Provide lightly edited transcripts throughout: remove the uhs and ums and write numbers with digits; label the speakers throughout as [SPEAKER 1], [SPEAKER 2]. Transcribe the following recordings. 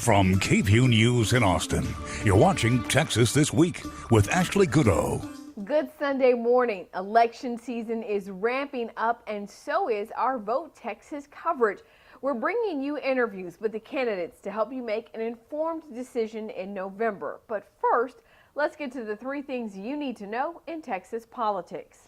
[SPEAKER 1] From KVUE News in Austin, you're watching Texas This Week with Ashley Goodo.
[SPEAKER 2] Good Sunday morning. Election season is ramping up, and so is our Vote Texas coverage. We're bringing you interviews with the candidates to help you make an informed decision in November. But first, let's get to the 3 things you need to know in Texas politics.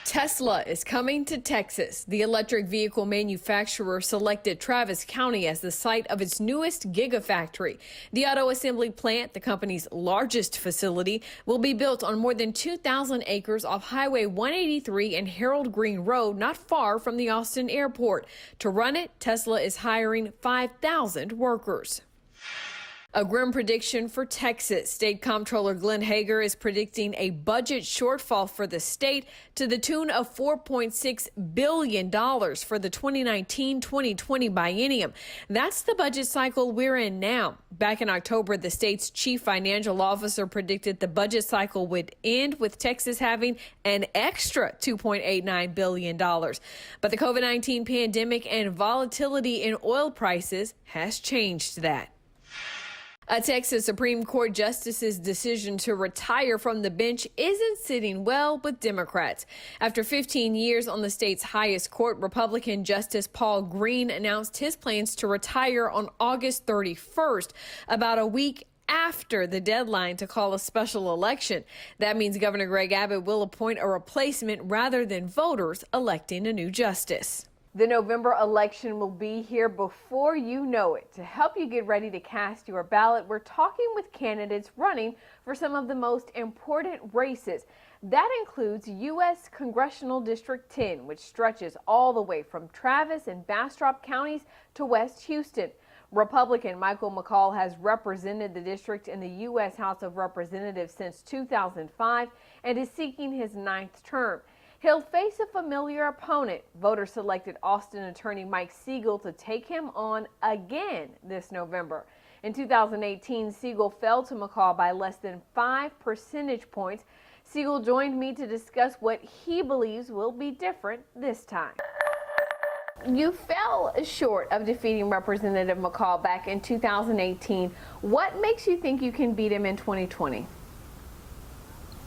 [SPEAKER 2] Tesla is coming to Texas. The electric vehicle manufacturer selected Travis County as the site of its newest gigafactory. The auto assembly plant, the company's largest facility, will be built on more than 2,000 acres off Highway 183 and Harold Green Road, not far from the Austin airport. To run it, Tesla is hiring 5,000 workers. A grim prediction for Texas. State Comptroller Glenn Hager is predicting a budget shortfall for the state to the tune of $4.6 billion for the 2019-2020 biennium. That's the budget cycle we're in now. Back in October, the state's chief financial officer predicted the budget cycle would end with Texas having an extra $2.89 billion. But the COVID-19 pandemic and volatility in oil prices has changed that. A Texas Supreme Court justice's decision to retire from the bench isn't sitting well with Democrats. After 15 years on the state's highest court, Republican Justice Paul Green announced his plans to retire on August 31st, about a week after the deadline to call a special election. That means Governor Greg Abbott will appoint a replacement rather than voters electing a new justice. The November election will be here before you know it. To help you get ready to cast your ballot, we're talking with candidates running for some of the most important races. That includes U.S. Congressional District 10, which stretches all the way from Travis and Bastrop counties to West Houston. Republican Michael McCaul has represented the district in the U.S. House of Representatives since 2005 and is seeking his 9th term. He'll face a familiar opponent. Voters selected Austin attorney Mike Siegel to take him on again this November. In 2018, Siegel fell to McCaul by less than 5 percentage points. Siegel joined me to discuss what he believes will be different this time. You fell short of defeating Representative McCaul back in 2018. What makes you think you can beat him in 2020?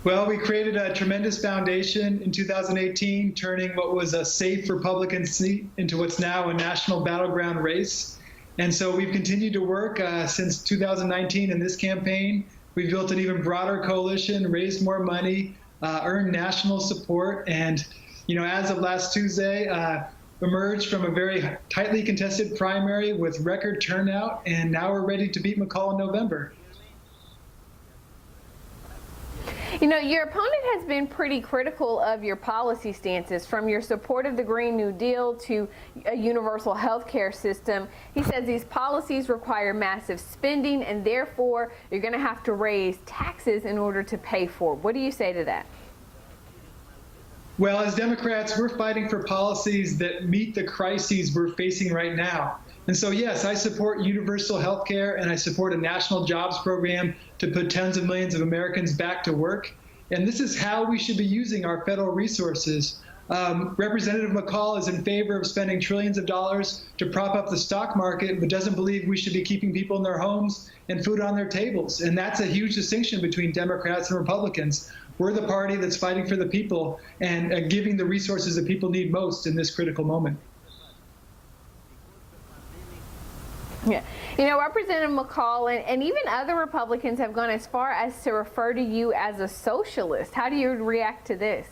[SPEAKER 3] Well, we created a tremendous foundation in 2018, turning what was a safe Republican seat into what's now a national battleground race. And so we've continued to work since 2019 in this campaign. We've built an even broader coalition, raised more money, earned national support, and, as of last Tuesday, emerged from a very tightly contested primary with record turnout, and now we're ready to beat McCaul in November.
[SPEAKER 2] Your opponent has been pretty critical of your policy stances, from your support of the Green New Deal to a universal health care system. He says these policies require massive spending, and therefore you're going to have to raise taxes in order to pay for it. What do you say to that?
[SPEAKER 3] Well, as Democrats, we're fighting for policies that meet the crises we're facing right now. And so, yes, I support universal health care, and I support a national jobs program to put tens of millions of Americans back to work. And this is how we should be using our federal resources. Representative McCaul is in favor of spending trillions of dollars to prop up the stock market, but doesn't believe we should be keeping people in their homes and food on their tables. And that's a huge distinction between Democrats and Republicans. We're the party that's fighting for the people and giving the resources that people need most in this critical moment.
[SPEAKER 2] Yeah. Representative McCaul and even other Republicans have gone as far as to refer to you as a socialist. How do you react to this?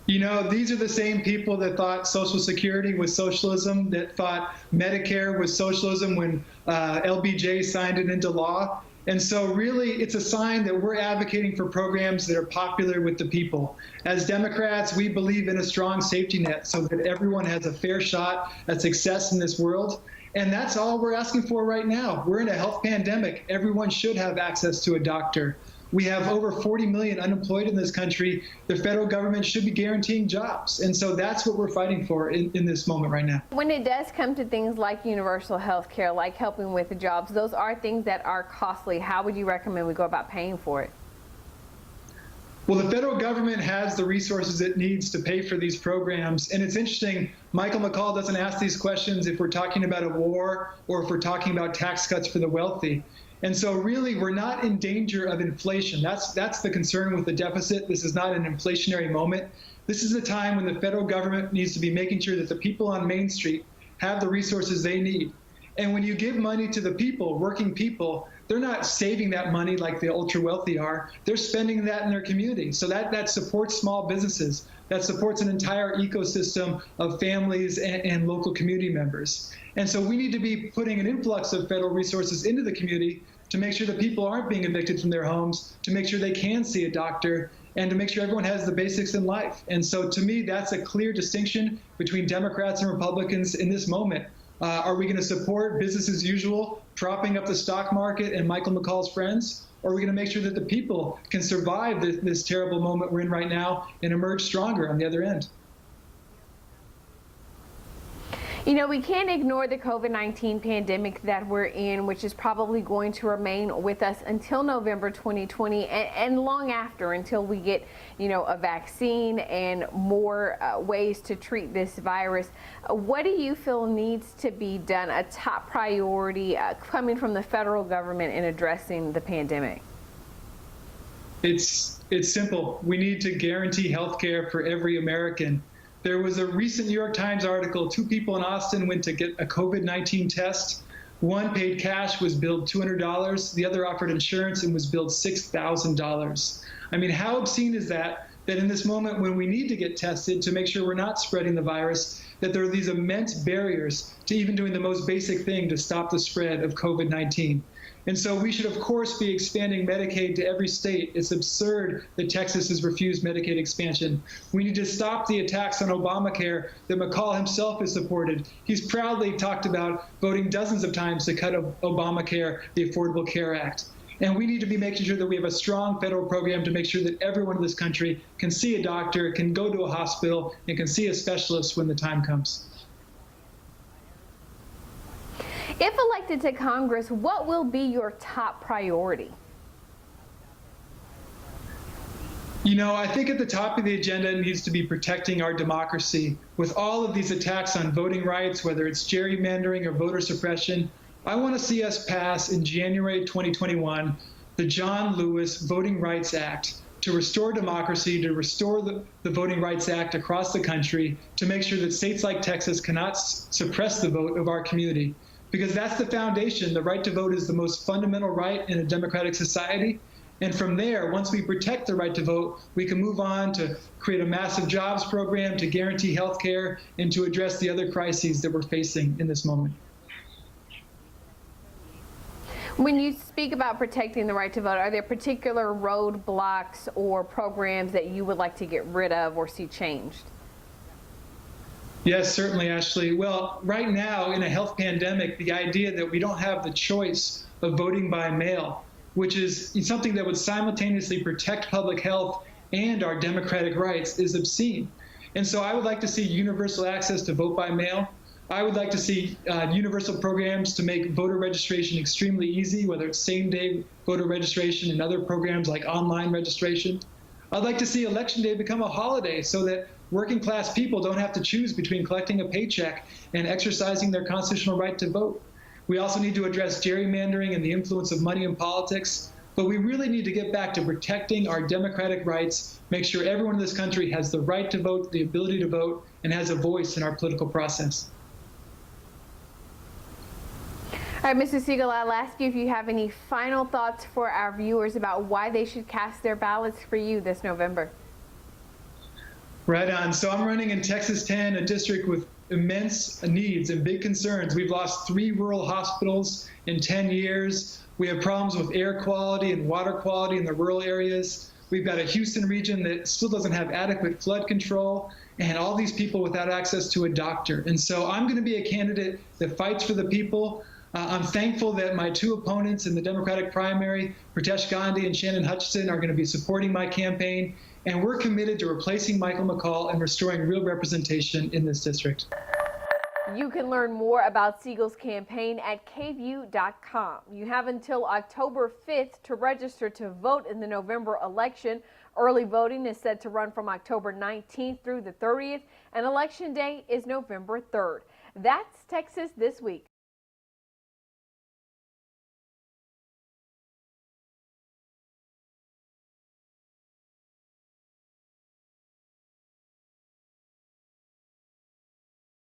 [SPEAKER 3] These are the same people that thought Social Security was socialism, that thought Medicare was socialism when LBJ signed it into law. And so really, it's a sign that we're advocating for programs that are popular with the people. As Democrats, we believe in a strong safety net so that everyone has a fair shot at success in this world. And that's all we're asking for right now. We're in a health pandemic. Everyone should have access to a doctor. We have over 40 million unemployed in this country. The federal government should be guaranteeing jobs. And so that's what we're fighting for in this moment right now.
[SPEAKER 2] When it does come to things like universal health care, like helping with the jobs, those are things that are costly. How would you recommend we go about paying for it?
[SPEAKER 3] Well, the federal government has the resources it needs to pay for these programs. And it's interesting, Michael McCaul doesn't ask these questions if we're talking about a war or if we're talking about tax cuts for the wealthy. And so really, we're not in danger of inflation. That's the concern with the deficit. This is not an inflationary moment. This is a time when the federal government needs to be making sure that the people on Main Street have the resources they need. And when you give money to the people, working people, they're not saving that money like the ultra wealthy are. They're spending that in their community. So that supports small businesses. That supports an entire ecosystem of families and local community members. And so we need to be putting an influx of federal resources into the community to make sure that people aren't being evicted from their homes, to make sure they can see a doctor, and to make sure everyone has the basics in life. And so to me, that's a clear distinction between Democrats and Republicans in this moment. Are we going to support business as usual, propping up the stock market and Michael McCaul's friends? Or are we going to make sure that the people can survive this terrible moment we're in right now and emerge stronger on the other end?
[SPEAKER 2] You know, we can't ignore the COVID-19 pandemic that we're in, which is probably going to remain with us until November 2020 and long after, until we get, you know, a vaccine and more ways to treat this virus. What do you feel needs to be done, a top priority coming from the federal government in addressing the pandemic?
[SPEAKER 3] It's simple. We need to guarantee health care for every American. There was a recent New York Times article. 2 people in Austin went to get a COVID-19 test. One paid cash, was billed $200. The other offered insurance and was billed $6,000. I mean, how obscene is that in this moment when we need to get tested to make sure we're not spreading the virus, that there are these immense barriers to even doing the most basic thing to stop the spread of COVID-19. And so we should, of course, be expanding Medicaid to every state. It's absurd that Texas has refused Medicaid expansion. We need to stop the attacks on Obamacare that McCaul himself has supported. He's proudly talked about voting dozens of times to cut Obamacare, the Affordable Care Act. And we need to be making sure that we have a strong federal program to make sure that everyone in this country can see a doctor, can go to a hospital, and can see a specialist when the time comes.
[SPEAKER 2] If elected to Congress, what will be your top priority?
[SPEAKER 3] You know, I think at the top of the agenda needs to be protecting our democracy. With all of these attacks on voting rights, whether it's gerrymandering or voter suppression, I want to see us pass in January 2021 the John Lewis Voting Rights Act to restore democracy, to restore the Voting Rights Act across the country, to make sure that states like Texas cannot suppress the vote of our community. Because that's the foundation. The right to vote is the most fundamental right in a democratic society. And from there, once we protect the right to vote, we can move on to create a massive jobs program, to guarantee health care, and to address the other crises that we're facing in this moment.
[SPEAKER 2] When you speak about protecting the right to vote, are there particular roadblocks or programs that you would like to get rid of or see changed?
[SPEAKER 3] Yes, certainly, Ashley. Well, right now in a health pandemic, the idea that we don't have the choice of voting by mail, which is something that would simultaneously protect public health and our democratic rights, is obscene. And so I would like to see universal access to vote by mail. I would like to see universal programs to make voter registration extremely easy, whether it's same-day voter registration and other programs like online registration. I'd like to see Election Day become a holiday so that working class people don't have to choose between collecting a paycheck and exercising their constitutional right to vote. We also need to address gerrymandering and the influence of money in politics, but we really need to get back to protecting our democratic rights, make sure everyone in this country has the right to vote, the ability to vote, and has a voice in our political process.
[SPEAKER 2] All right, Mr. Siegel, I'll ask you if you have any final thoughts for our viewers about why they should cast their ballots for you this November.
[SPEAKER 3] Right on. So I'm running in Texas 10, a district with immense needs and big concerns. We've lost 3 rural hospitals in 10 years. We have problems with air quality and water quality in the rural areas. We've got a Houston region that still doesn't have adequate flood control, and all these people without access to a doctor. And so I'm going to be a candidate that fights for the people. I'm thankful that my 2 opponents in the Democratic primary, Pritesh Gandhi and Shannon Hutchinson, are going to be supporting my campaign. And we're committed to replacing Michael McCaul and restoring real representation in this district.
[SPEAKER 2] You can learn more about Siegel's campaign at KVUE.com. You have until October 5th to register to vote in the November election. Early voting is set to run from October 19th through the 30th, and Election Day is November 3rd. That's Texas This Week.